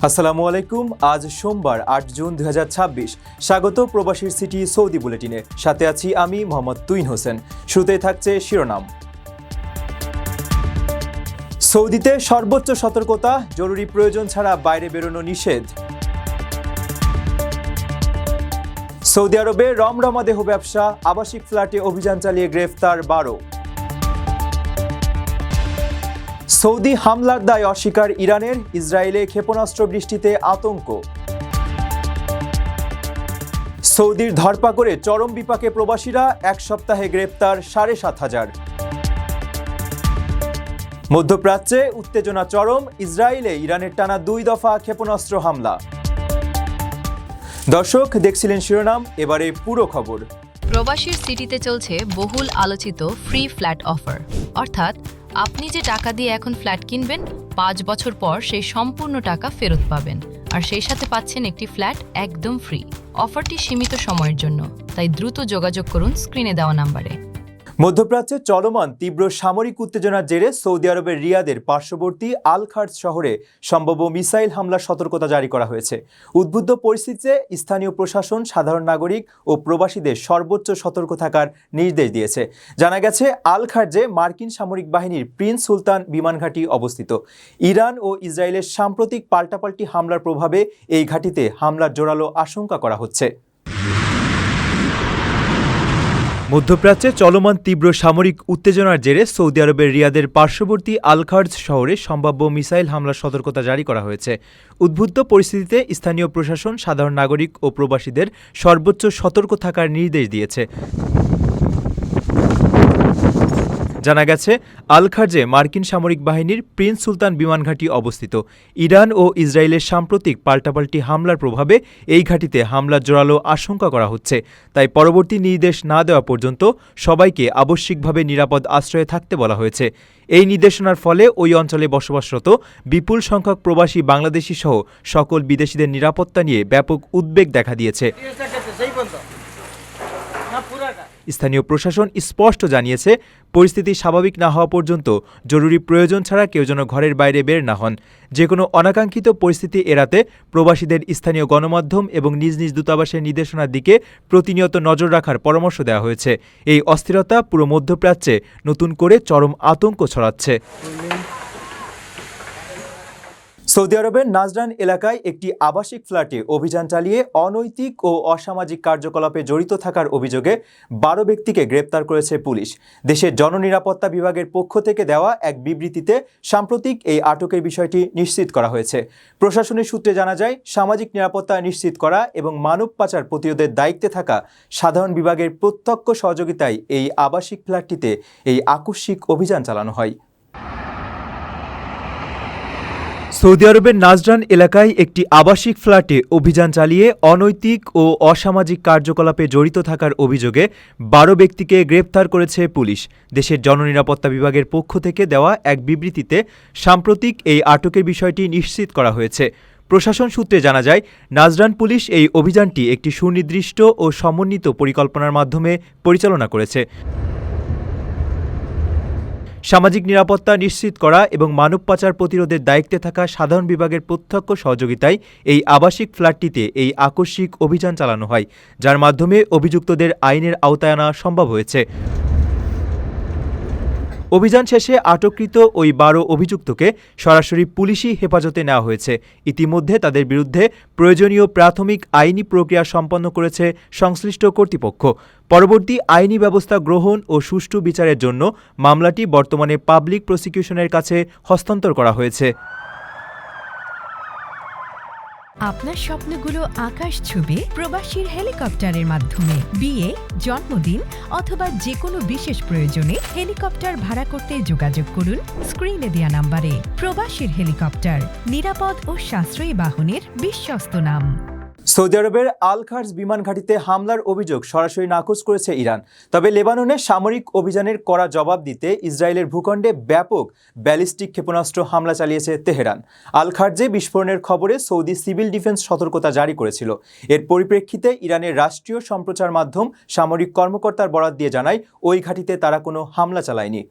আসসালামু আলাইকুম। আজ সোমবার ৮ জুন ২০২৬। স্বাগত প্রবাসীর সিটি সৌদি বুলেটিনে। সাথে আছি আমি মোহাম্মদ তুইন হোসেন। শুরুতেই থাকছে শিরোনাম। সৌদিতে সর্বোচ্চ সতর্কতা, জরুরি প্রয়োজন ছাড়া বাইরে বেরোনো নিষেধ। সৌদি আরবে রমরমা দেহ ব্যবসা, আবাসিক ফ্ল্যাটে অভিযান চালিয়ে গ্রেফতার ১২। সৌদি হামলার দায় অস্বীকার ইরানের, ইসরায়েলে ক্ষেপণাস্ত্র বৃষ্টিতে আতঙ্ক। সৌদির ধরপাকড়ে চরম বিপাকে প্রবাসীরা, এক সপ্তাহে গ্রেপ্তার ৭,৫০০। মধ্যপ্রাচ্যে উত্তেজনা চরম, ইসরায়েলে ইরানের টানা ২ দফা ক্ষেপণাস্ত্র হামলা। দর্শক, দেখছিলেন শিরোনাম, এবারে পুরো খবর। প্রবাসীর সিটিতে চলছে বহুল আলোচিত ফ্রি ফ্ল্যাট অফার, অর্থাৎ আপনি যে টাকা দিয়ে এখন ফ্ল্যাট কিনবেন ৫ বছর পর সেই সম্পূর্ণ টাকা ফেরত পাবেন, আর সেই সাথে পাচ্ছেন একটি ফ্ল্যাট একদম ফ্রি। অফারটি সীমিত সময়ের জন্য, তাই দ্রুত যোগাযোগ করুন স্ক্রিনে দেওয়া নাম্বারে। মধ্যপ্রাচ্যে চলমান তীব্র সামরিক উত্তেজনার জেরে সৌদি আরবের রিয়াদের পার্শ্ববর্তী আল খার্জ শহরে সম্ভাব্য মিসাইল হামলার সতর্কতা জারি করা হয়েছে। উদ্বুদ্ধ পরিস্থিতিতে স্থানীয় প্রশাসন সাধারণ নাগরিক ও প্রবাসীদের সর্বোচ্চ সতর্ক থাকার নির্দেশ দিয়েছে। জানা গেছে, আল খার্জে মার্কিন সামরিক বাহিনীর প্রিন্স সুলতান বিমান ঘাঁটি অবস্থিত। ইরান ও ইসরায়েলের সাম্প্রতিক পাল্টাপাল্টি হামলার প্রভাবে এই ঘাঁটিতে হামলার জোরালো আশঙ্কা করা হচ্ছে। মধ্যপ্রাচ্যে চলমান তীব্র সামরিক উত্তেজনার জেরে সৌদি আরবের রিয়াদের পার্শ্ববর্তী আল খার্জ শহরে সম্ভাব্য মিসাইল হামলার সতর্কতা জারি করা হয়েছে। উদ্বুদ্ধ পরিস্থিতিতে স্থানীয় প্রশাসন সাধারণ নাগরিক ও প্রবাসীদের সর্বোচ্চ সতর্ক থাকার নির্দেশ দিয়েছে। জানা গেছে, আল খার্জে মার্কিন সামরিক বাহিনীর প্রিন্স সুলতান বিমান ঘাঁটি অবস্থিত। ইরান ও ইসরায়েলের সাম্প্রতিক পাল্টাপাল্টি হামলার প্রভাবে এই ঘাঁটিতে হামলার জোরালো আশঙ্কা করা হচ্ছে। তাই পরবর্তী নির্দেশ না দেওয়া পর্যন্ত সবাইকে আবশ্যিকভাবে নিরাপদ আশ্রয়ে থাকতে বলা হয়েছে। এই নির্দেশনার ফলে ওই অঞ্চলে বসবাসরত বিপুল সংখ্যক প্রবাসী বাংলাদেশি সহ সকল বিদেশিদের নিরাপত্তা নিয়ে ব্যাপক উদ্বেগ দেখা দিয়েছে। স্থানীয় প্রশাসন স্পষ্ট জানিয়েছে, পরিস্থিতি স্বাভাবিক না হওয়া পর্যন্ত জরুরি প্রয়োজন ছাড়া কেউ যেন ঘরের বাইরে বের না হন। যে কোনো অনাকাঙ্ক্ষিত পরিস্থিতি এড়াতে প্রবাসীদের স্থানীয় গণমাধ্যম এবং নিজ নিজ দূতাবাসের নির্দেশনার দিকে প্রতিনিয়ত নজর রাখার পরামর্শ দেওয়া হয়েছে। এই অস্থিরতা পুরো মধ্যপ্রাচ্যে নতুন করে চরম আতঙ্ক ছড়াচ্ছে। সৌদি আরবের নাজরান এলাকায় একটি আবাসিক ফ্ল্যাটে অভিযান চালিয়ে অনৈতিক ও অসামাজিক কার্যকলাপে জড়িত থাকার অভিযোগে ১২ ব্যক্তিকে গ্রেপ্তার করেছে পুলিশ। দেশের জননিরাপত্তা বিভাগের পক্ষ থেকে দেওয়া এক বিবৃতিতে সাম্প্রতিক এই আটকের বিষয়টি নিশ্চিত করা হয়েছে। প্রশাসনের সূত্রে জানা যায়, সামাজিক নিরাপত্তা নিশ্চিত করা এবং মানব পাচার প্রতিরোধের দায়িত্বে থাকা সাধারণ বিভাগের প্রত্যক্ষ সহযোগিতায় এই আবাসিক ফ্ল্যাটটিতে এই আকস্মিক অভিযান চালানো হয়। সৌদি আরবের নাজরান এলাকায় একটি আবাসিক ফ্ল্যাটে অভিযান চালিয়ে অনৈতিক ও অসামাজিক কার্যকলাপে জড়িত থাকার অভিযোগে ১২ ব্যক্তিকে গ্রেপ্তার করেছে পুলিশ। দেশের জননিরাপত্তা বিভাগের পক্ষ থেকে দেওয়া এক বিবৃতিতে সাম্প্রতিক এই আটকের বিষয়টি নিশ্চিত করা হয়েছে। প্রশাসন সূত্রে জানা যায়, নাজরান পুলিশ এই অভিযানটি একটি সুনির্দিষ্ট ও সমন্বিত পরিকল্পনার মাধ্যমে পরিচালনা করেছে। সামাজিক নিরাপত্তা নিশ্চিত করা এবং মানব পাচার প্রতিরোধের দায়িত্বে থাকা সাধারণ বিভাগের প্রত্যক্ষ সহযোগিতায় এই আবাসিক ফ্ল্যাটটিতে এই আকস্মিক অভিযান চালানো হয়, যার মাধ্যমে অভিযুক্তদের আইনের আওতায় আনা সম্ভব হয়েছে। অভিযান শেষে আটককৃত ওই ১২ অভিযুক্তকে সরাসরি পুলিশি হেফাজতে নেওয়া হয়েছে। ইতিমধ্যে তাদের বিরুদ্ধে প্রয়োজনীয় প্রাথমিক আইনি প্রক্রিয়া সম্পন্ন করেছে সংশ্লিষ্ট কর্তৃপক্ষ। পরবর্তী আইনি ব্যবস্থা গ্রহণ ও সুষ্ঠু বিচারের জন্য মামলাটি বর্তমানে পাবলিক প্রসিকিউশনের কাছে হস্তান্তর করা হয়েছে। আপনার স্বপ্নগুলো আকাশ ছুবে প্রবাসীর হেলিকপ্টারের মাধ্যমে। বিয়ে, জন্মদিন অথবা যে কোনো বিশেষ প্রয়োজনে হেলিকপ্টার ভাড়া করতে যোগাযোগ করুন স্ক্রিনে দেওয়া নাম্বারে। প্রবাসীর হেলিকপ্টার, নিরাপদ ও সাশ্রয়ী বাহনের বিশ্বস্ত নাম। সৌদি আরবের আল খার্জ বিমান ঘাঁটিতে হামলার অভিযোগ সরাসরি নাকচ করেছে ইরান। তবে লেবাননে সামরিক অভিযানের কড়া জবাব দিতে ইসরায়েলের ভূখণ্ডে ব্যাপক ব্যালিস্টিক ক্ষেপণাস্ত্র হামলা চালিয়েছে তেহরান। আল খার্জে বিস্ফোরণের খবরে সৌদি সিভিল ডিফেন্স সতর্কতা জারি করেছিল। এর পরিপ্রেক্ষিতে ইরানের রাষ্ট্রীয় সম্প্রচার মাধ্যম সামরিক কর্মকর্তার বরাত দিয়ে জানায়, ওই ঘাঁটিতে তারা কোনো হামলা চালায়নি।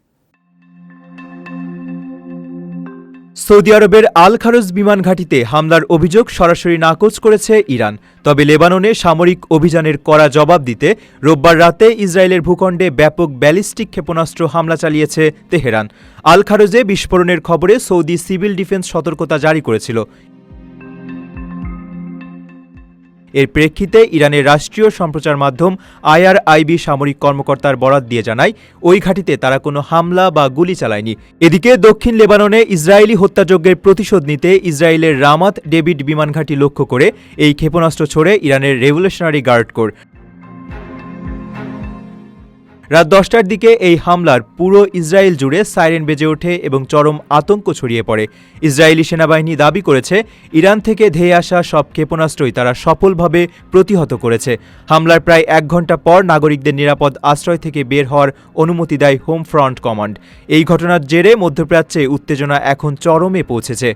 সৌদি আরবের আল খারজ বিমান ঘাঁটিতে হামলার অভিযোগ সরাসরি নাকচ করেছে ইরান। তবে লেবাননে সামরিক অভিযানের কড়া জবাব দিতে রোববার রাতে ইসরায়েলের ভূখণ্ডে ব্যাপক ব্যালিস্টিক ক্ষেপণাস্ত্র হামলা চালিয়েছে তেহরান। আল খারজে বিস্ফোরণের খবরে সৌদি সিভিল ডিফেন্স সতর্কতা জারি করেছিল। এর প্রেক্ষিতে ইরানের রাষ্ট্রীয় সম্প্রচার মাধ্যম IRIB সামরিক কর্মকর্তার বরাত দিয়ে জানায়, ওই ঘাঁটিতে তারা কোনো হামলা বা গুলি চালায়নি। এদিকে দক্ষিণ লেবাননে ইসরায়েলি হত্যাযজ্ঞের প্রতিশোধ নিতে ইসরায়েলের রামাত ডেভিড বিমান ঘাঁটি লক্ষ্য করে এই ক্ষেপণাস্ত্র ছোড়ে ইরানের রেভলিউশনারি গার্ড কোর। রাত 10টার দিকে এই হামলার পুরো ইসরায়েল জুড়ে সাইরেন বেজে ওঠে এবং চরম আতঙ্ক ছড়িয়ে পড়ে। ইসরায়েলি সেনাবাহিনী দাবি করেছে, ইরান থেকে ধেয়ে আসা সব ক্ষেপণাস্ত্রই তারা সফলভাবে প্রতিহত করেছে। হামলার প্রায় 1 ঘণ্টা পর নাগরিকদের নিরাপদ আশ্রয় থেকে বের হওয়ার অনুমতি দেয় হোম ফ্রন্ট কমান্ড। এই ঘটনার জেরে মধ্যপ্রাচ্যে উত্তেজনা এখন চরমে পৌঁছেছে।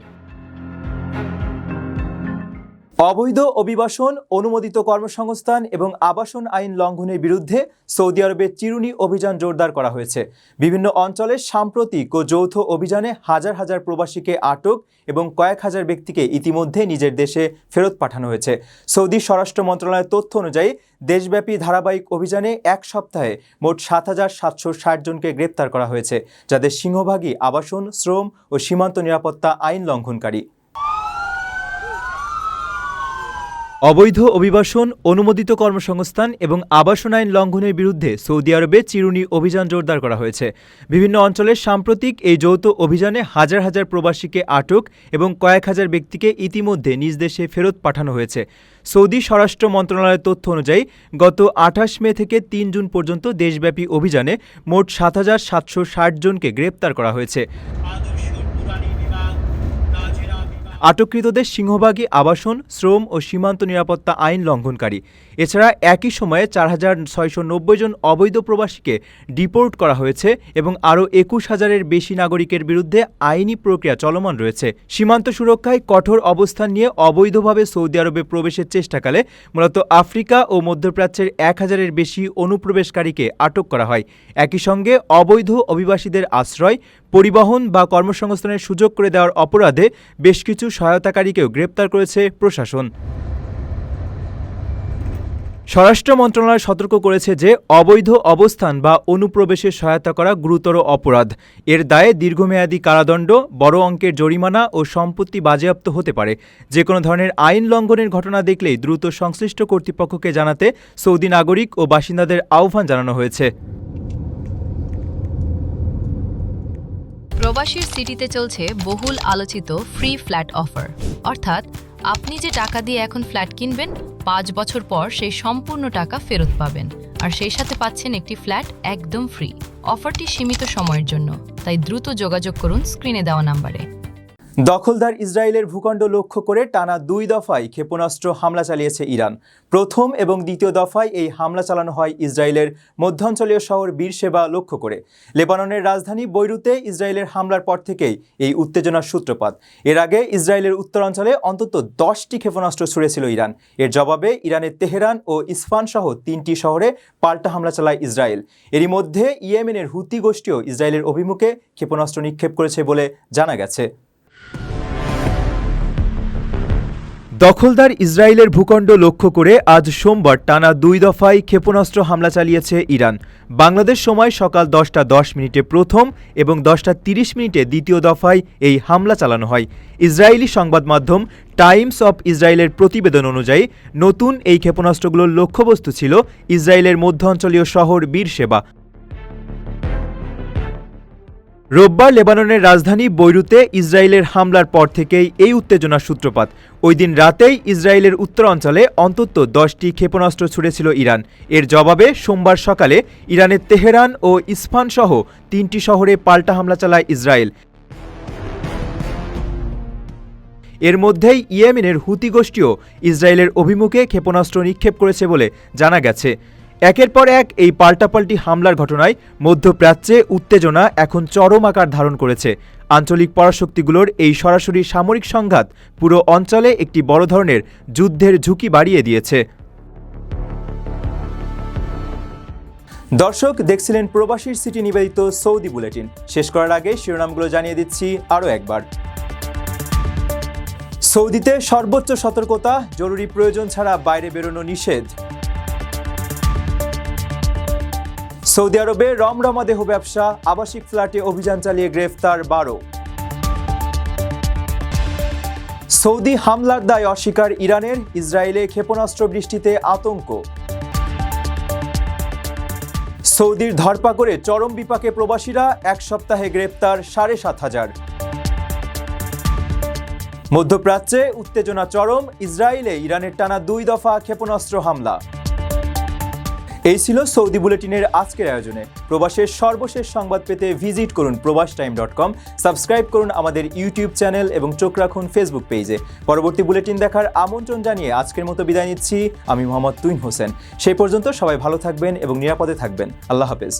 অবৈধ অভিবাসন, অনুমোদিত কর্মসংস্থান এবং আবাসন আইন লঙ্ঘনের বিরুদ্ধে সৌদি আরবে চিরুনি অভিযান জোরদার করা হয়েছে। বিভিন্ন অঞ্চলে সাম্প্রতিক ও যৌথ অভিযানে হাজার হাজার প্রবাসীকে আটক এবং কয়েক হাজার ব্যক্তিকে ইতিমধ্যে নিজের দেশে ফেরত পাঠানো হয়েছে। সৌদি স্বরাষ্ট্র মন্ত্রণালয়ের তথ্য অনুযায়ী দেশব্যাপী ধারাবাহিক অভিযানে 1 সপ্তাহে মোট 7,760 জনকে গ্রেপ্তার করা হয়েছে, যাদের সিংহভাগই আবাসন, শ্রম ও সীমান্ত নিরাপত্তা আইন লঙ্ঘনকারী। অবৈধ অভিবাসন, অনুমোদিত কর্মসংস্থান এবং আবাসন আইন লঙ্ঘনের বিরুদ্ধে সৌদি আরবে চিরুনি অভিযান জোরদার করা হয়েছে। বিভিন্ন অঞ্চলের সাম্প্রতিক এই যৌথ অভিযানে হাজার হাজার প্রবাসীকে আটক এবং কয়েক হাজার ব্যক্তিকে ইতিমধ্যে নিজ দেশে ফেরত পাঠানো হয়েছে। সৌদি স্বরাষ্ট্র মন্ত্রণালয়ের তথ্য অনুযায়ী গত 28 মে থেকে 3 জুন পর্যন্ত দেশব্যাপী অভিযানে মোট 7,760 জনকে গ্রেপ্তার করা হয়েছে। আটককৃতদের সিংহভাগই আবাসন, শ্রম ও সীমান্ত নিরাপত্তা আইন লঙ্ঘনকারী। এছাড়া একই সময়ে 4,690 জন অবৈধ প্রবাসীকে ডিপোর্ট করা হয়েছে এবং আরও 21,000-এর বেশি নাগরিকের বিরুদ্ধে আইনি প্রক্রিয়া চলমান রয়েছে। সীমান্ত সুরক্ষায় কঠোর অবস্থান নিয়ে অবৈধভাবে সৌদি আরবে প্রবেশের চেষ্টাকালে মূলত আফ্রিকা ও মধ্যপ্রাচ্যের 1,000-এর বেশি অনুপ্রবেশকারীকে আটক করা হয়। একই সঙ্গে অবৈধ অভিবাসীদের আশ্রয়, পরিবহন বা কর্মসংস্থানের সুযোগ করে দেওয়ার অপরাধে বেশ কিছু সহায়তাকারীকেও গ্রেপ্তার করেছে প্রশাসন। স্বরাষ্ট্র মন্ত্রণালয় সতর্ক করেছে যে অবৈধ অবস্থান বা অনুপ্রবেশে সহায়তা করা গুরুতর অপরাধ। এর দায়ে দীর্ঘমেয়াদী কারাদণ্ড, বড় অঙ্কের জরিমানা ও সম্পত্তি বাজেয়াপ্ত হতে পারে। যে কোনো ধরনের আইন লঙ্ঘনের ঘটনা দেখলেই দ্রুত সংশ্লিষ্ট কর্তৃপক্ষকে জানাতে সৌদি নাগরিক ও বাসিন্দাদের আহ্বান জানানো হয়েছে। প্রবাসীর সিটিতে চলছে বহুল আলোচিত ফ্রি ফ্ল্যাট অফার, অর্থাৎ আপনি যে টাকা দিয়ে এখন ফ্ল্যাট কিনবেন 5 বছর পর সেই সম্পূর্ণ টাকা ফেরত পাবেন, আর সেই সাথে পাচ্ছেন একটি ফ্ল্যাট একদম ফ্রি। অফারটি সীমিত সময়ের জন্য, তাই দ্রুত যোগাযোগ করুন স্ক্রিনে দেওয়া নাম্বারে। দখলদার ইসরায়েলের ভূখণ্ড লক্ষ্য করে টানা 2 দফায় ক্ষেপণাস্ত্র হামলা চালিয়েছে ইরান। প্রথম এবং দ্বিতীয় দফায় এই হামলা চালানো হয় ইসরায়েলের মধ্যাঞ্চলীয় শহর বীরশেবা লক্ষ্য করে। লেবাননের রাজধানী বৈরুতে ইসরায়েলের হামলার পর থেকেই এই উত্তেজনার সূত্রপাত। এর আগে ইসরায়েলের উত্তরাঞ্চলে অন্তত 10টি ক্ষেপণাস্ত্র ছুড়েছিল ইরান। এর জবাবে ইরানের তেহরান ও ইসফান সহ 3টি শহরে পাল্টা হামলা চালায় ইসরায়েল। এরই মধ্যে ইয়েমেনের হুতি গোষ্ঠীও ইসরায়েলের অভিমুখে ক্ষেপণাস্ত্র নিক্ষেপ করেছে বলে জানা গেছে। দখলদার ইসরায়েলের ভূখণ্ড লক্ষ্য করে আজ সোমবার টানা 2 দফায় ক্ষেপণাস্ত্র হামলা চালিয়েছে ইরান। বাংলাদেশ সময় সকাল 10:10 প্রথম এবং 10:30 দ্বিতীয় দফায় এই হামলা চালানো হয়। ইসরায়েলি সংবাদ মাধ্যম টাইমস অফ ইসরায়েলের প্রতিবেদন অনুযায়ী নতুন এই ক্ষেপণাস্ত্রগুলোর লক্ষ্যবস্তু ছিল ইসরায়েলের মধ্যাঞ্চলীয় শহর বীরশেবা। রোববার লেবাননের রাজধানী বৈরুতে ইসরায়েলের হামলার পর থেকেই এই উত্তেজনার সূত্রপাত। ওই দিন রাতেই ইসরায়েলের উত্তরাঞ্চলে অন্তত 10টি ক্ষেপণাস্ত্র ছুড়েছিল ইরান। এর জবাবে সোমবার সকালে ইরানের তেহরান ও ইসফান সহ 3টি শহরে পাল্টা হামলা চালায় ইসরায়েল। এর মধ্যেই ইয়েমেনের হুতি গোষ্ঠীও ইসরায়েলের অভিমুখে ক্ষেপণাস্ত্র নিক্ষেপ করেছে বলে জানা গেছে। একের পর এক এই পাল্টাপাল্টি হামলার ঘটনায় মধ্যপ্রাচ্যে উত্তেজনা এখন চরম আকার ধারণ করেছে। আঞ্চলিক পরাশক্তিগুলোর এই সরাসরি সামরিক সংঘাত পুরো অঞ্চলে একটি বড় ধরনের যুদ্ধের ঝুঁকি বাড়িয়ে দিয়েছে। দর্শক দেখছিলেন প্রবাসীর সিটি নিবেদিত সৌদি বুলেটিন। শেষ করার আগে শিরোনামগুলো জানিয়ে দিচ্ছি আরও একবার। সৌদিতে সর্বোচ্চ সতর্কতা, জরুরি প্রয়োজন ছাড়া বাইরে বেরোনো নিষেধ। সৌদি আরবে রমরমা দেহ ব্যবসা, আবাসিক ফ্ল্যাটে অভিযান চালিয়ে গ্রেফতার 12। সৌদি হামলার দায় অস্বীকার ইরানের, ইসরায়েলে ক্ষেপণাস্ত্র বৃষ্টিতে আতঙ্ক। সৌদির ধরপাকড়ে চরম বিপাকে প্রবাসীরা, এক সপ্তাহে গ্রেপ্তার 7,500। মধ্যপ্রাচ্যে উত্তেজনা চরম, ইসরায়েলে ইরানের টানা 2 দফা ক্ষেপণাস্ত্র হামলা। এই ছিল সৌদি বুলেটিনের আজকের আয়োজনে। প্রবাসের সর্বশেষ সংবাদ পেতে ভিজিট করুন probastoime.com, সাবস্ক্রাইব করুন আমাদের ইউটিউব চ্যানেল এবং চোখ রাখুন ফেসবুক পেজে। পরবর্তী বুলেটিন দেখার আমন্ত্রণ জানিয়ে আজকের মতো বিদায় নিচ্ছি। আমি মোহাম্মদ তুইন হোসেন। সেই পর্যন্ত সবাই ভালো থাকবেন এবং নিরাপদে থাকবেন। আল্লাহ হাফেজ।